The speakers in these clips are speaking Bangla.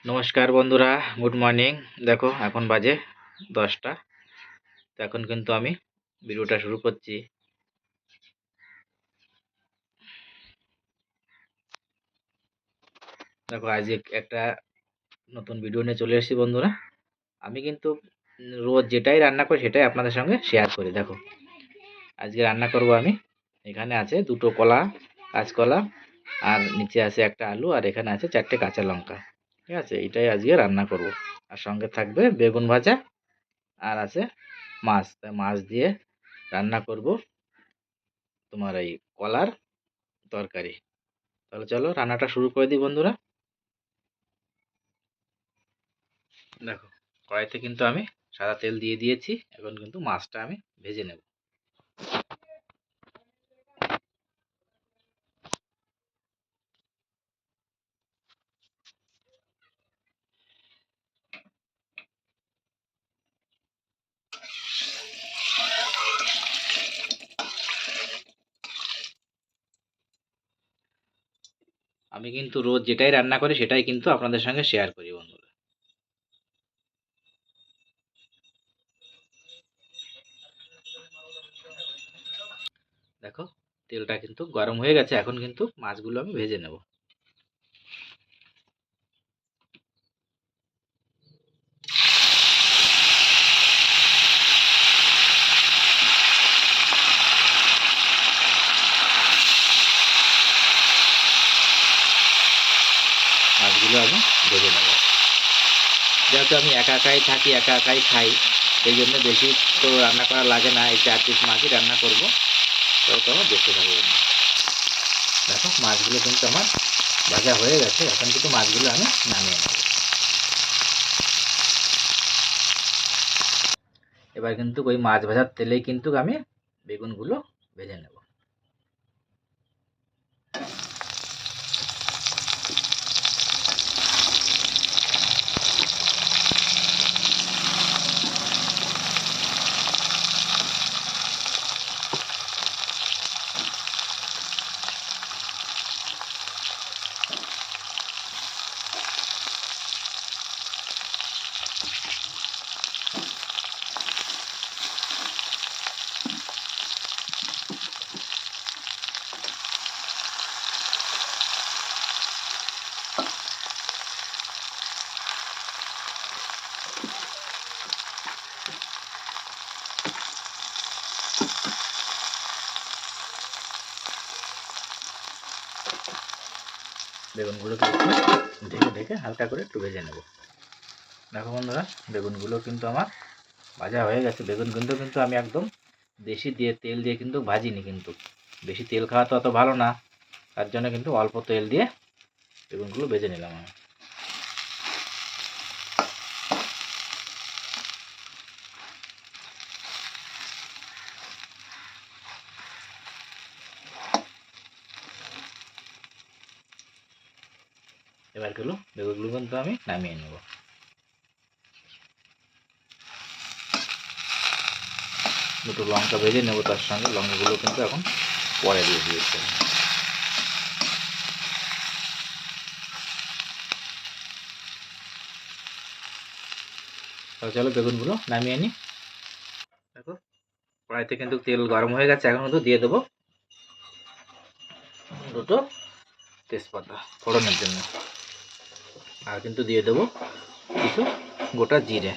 নমস্কার বন্ধুরা, গুড মর্নিং। দেখো এখন বাজে 10টা। তো এখন কিন্তু আমি ভিডিওটা শুরু করছি। দেখো আজকে একটা নতুন ভিডিও নিয়ে চলে এসেছি বন্ধুরা। আমি কিন্তু রোজ যেটাই রান্না করি সেটাই আপনাদের সঙ্গে শেয়ার করি। দেখো আজকে রান্না করব আমি, এখানে আছে দুটো কলা, কাঁচকলা, আর নিচে আছে একটা আলু, আর এখানে আছে 4টে কাঁচা লঙ্কা। ঠিক আছে, এটাই আজকে রান্না করব। আর সঙ্গে থাকবে বেগুন ভাজা, আর আছে মাছ। তাই মাছ দিয়ে রান্না করব তোমার এই কলার তরকারি। তাহলে চলো রান্নাটা শুরু করে দিই বন্ধুরা। দেখো কড়াইতে কিন্তু আমি সাদা তেল দিয়ে দিয়েছি। এখন কিন্তু মাছটা আমি ভেজে নেব। আমি কিন্তু রোজ যেটাই রান্না করি সেটাই কিন্তু আপনাদের সঙ্গে শেয়ার করি বন্ধুরা। দেখো তেলটা কিন্তু গরম হয়ে গেছে, এখন কিন্তু মাছগুলো আমি ভেজে নেব। মাছগুলো আমি ভেজে নেব। যেহেতু আমি একা একাই থাকি, একা একাই খাই, সেই জন্য বেশি তো রান্না করা লাগে না। এই 4 পিস মাছই রান্না করব। তো তোমরা দেখতে থাকো বন্ধুরা। দেখো মাছগুলো কিন্তু আমার ভাজা হয়ে গেছে। এখন কিন্তু মাছগুলো আমি নামিয়ে নেব। এবার কিন্তু ওই মাছ ভাজার তেলেই কিন্তু আমি বেগুনগুলো ভেজে নেব। বেগুনগুলোকে একটু ঢেকে ঢেকে হালকা করে একটু ভেজে নেব। দেখো বন্ধুরা, বেগুনগুলো কিন্তু আমার ভাজা হয়ে গেছে। বেগুন কিন্তু কিন্তু আমি একদম বেশি দিয়ে তেল দিয়ে কিন্তু ভাজিনি। কিন্তু বেশি তেল খাওয়া তো অত ভালো না, তার জন্য কিন্তু অল্প তেল দিয়ে বেগুনগুলো ভেজে নিলাম আমি। এবার বেগুনগুলো কিন্তু আমি নামিয়ে নেব। দুটো লঙ্কা ভেজে নেব, তার সঙ্গে লঙ্কাগুলো কিন্তু এখন পরে দিয়ে দিয়েছি। তাহলে চলো বেগুনগুলো নামিয়ে নিই। দেখো কড়াইতে কিন্তু তেল গরম হয়ে গেছে। এখন কিন্তু দিয়ে দেবো দুটো তেজপাতা ফোড়নের জন্য, আর কিন্তু দিয়ে দেবো কিছু গোটা জিরে।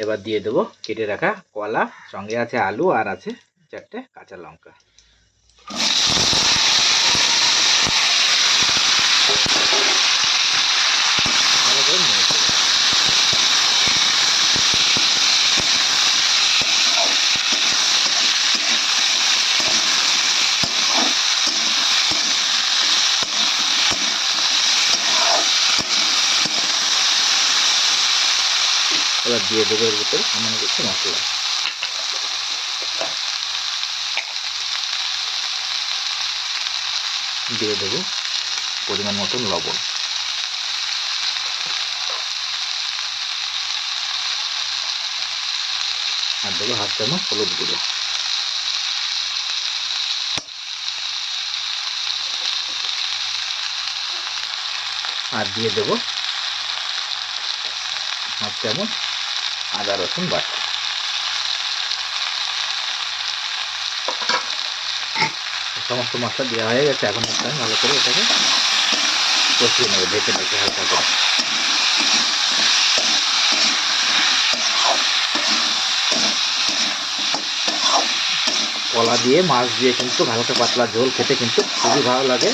এবার দিয়ে দেবো কেটে রাখা কলা, সঙ্গে আছে আলু, আর আছে 4টে কাঁচা লঙ্কা। ভালো করে নেড়ে চেড়ে। এবার দিয়ে দেবো এর ভিতরে সামান্য কিছু মশলা। দিয়ে দেবো পরিমাণ মতন লবণ, আর দেবো 1/2 চামচ হলুদ গুঁড়ো। আর দিয়ে দেবো হাফ চামচ আদা রসুন বাটা। সমস্ত মশলা দেওয়া হয়ে গেছে। এখন একটা ভালো করে এটাকে কষিয়ে নেবো, ঢেকে ঢেকে হালকা করে। কলা দিয়ে মাছ দিয়ে কিন্তু হালকা পাতলা ঝোল খেতে কিন্তু খুবই ভালো লাগে।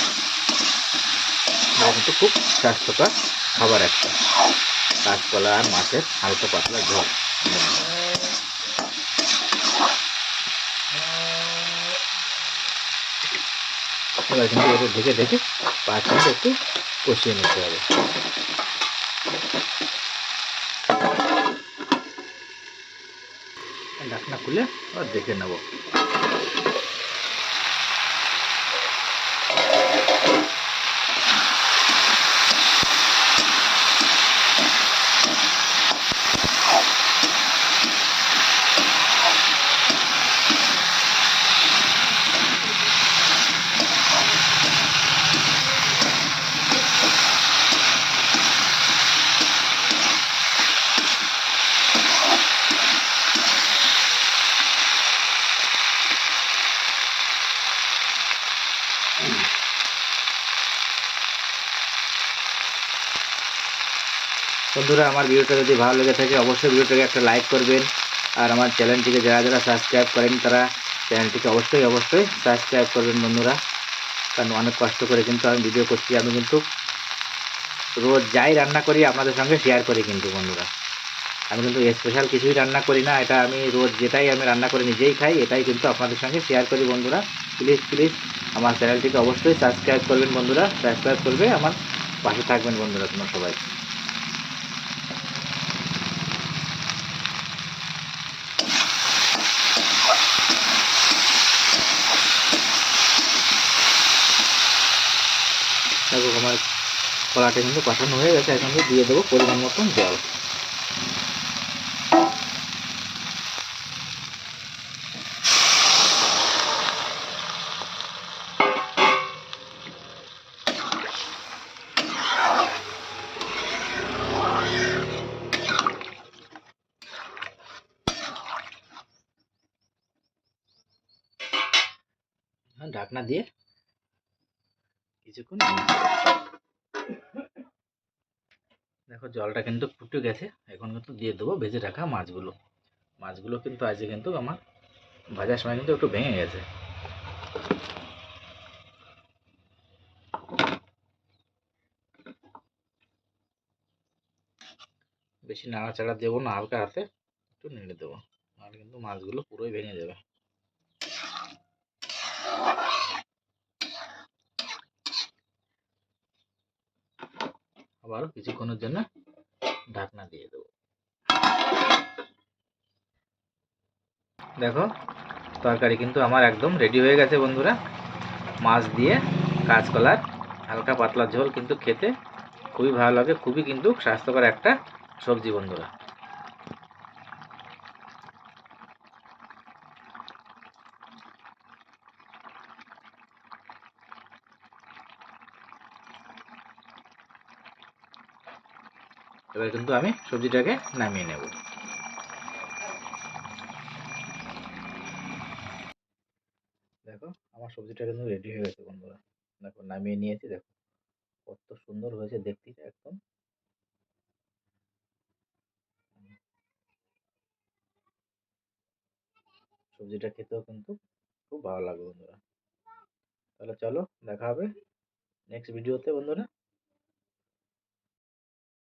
এটা কিন্তু খুব স্বাস্থ্যকর খাবার একটা, কাঁচকলা আর মাছের হালকা পাতলা ঝোল। এবার কিন্তু এটা ঢেকে ঢেকে 5 মিনিট একটু কষিয়ে নিতে হবে। ঢাকনা খুলে আবার দেখে নেব। বন্ধুরা, আমার ভিডিওটা যদি ভালো লেগে থাকে অবশ্যই ভিডিওটাকে একটা লাইক করবেন। আর আমার চ্যানেলটিকে যারা যারা সাবস্ক্রাইব করেন তারা চ্যানেলটিকে অবশ্যই সাবস্ক্রাইব করবেন বন্ধুরা। কারণ অনেক কষ্ট করে কিন্তু আমি ভিডিও করছি। আমি কিন্তু রোজ যাই রান্না করি আপনাদের সঙ্গে শেয়ার করি কিন্তু বন্ধুরা। আমি কিন্তু স্পেশাল কিছুই রান্না করি না, এটা আমি রোজ যেটাই আমি রান্না করে নিজেই খাই এটাই কিন্তু আপনাদের সঙ্গে শেয়ার করি বন্ধুরা। প্লিজ আমার চ্যানেলটিকে অবশ্যই সাবস্ক্রাইব করবেন বন্ধুরা। সাবস্ক্রাইব করবে আমার পাশে থাকবেন বন্ধুরা তোমরা সবাই। দেখো আমার কলাটা কিন্তু কষানো হয়ে গেছে। এখন দিয়ে দেবো পরিমাণ মতন জল। ঢাকনা দিয়ে কিছুক্ষণ। দেখো জলটা কিন্তু ফুটে গেছে। এখন কিন্তু দিয়ে দেবো ভেজে রাখা মাছগুলো। মাছগুলো কিন্তু আজকে কিন্তু আমার ভাজার সময় কিন্তু একটু ভেঙে গেছে। বেশি নাড়াচাড়া দেবো না, হালকা হাতে একটু নেড়ে দেবো, নাহলে কিন্তু মাছগুলো পুরোই ভেঙে যাবে। আবারও কিছুক্ষণের জন্য ঢাকনা দিয়ে দেবো। দেখো তরকারি কিন্তু আমার একদম রেডি হয়ে গেছে বন্ধুরা। মাছ দিয়ে কাঁচকলার হালকা পাতলা ঝোল কিন্তু খেতে খুবই ভালো লাগে, খুবই কিন্তু স্বাস্থ্যকর একটা সবজি বন্ধুরা। এবার কিন্তু আমি সবজিটাকে নামিয়ে নেব। দেখো আমার সবজিটা কিন্তু রেডি হয়ে গেছে বন্ধুরা। দেখো নামিয়ে নিয়েছি, দেখো কত সুন্দর হয়েছে দেখতে একদম। সবজিটা খেতেও কিন্তু খুব ভালো লাগে বন্ধুরা। তাহলে চলো দেখা হবে নেক্সট ভিডিওতে বন্ধুরা।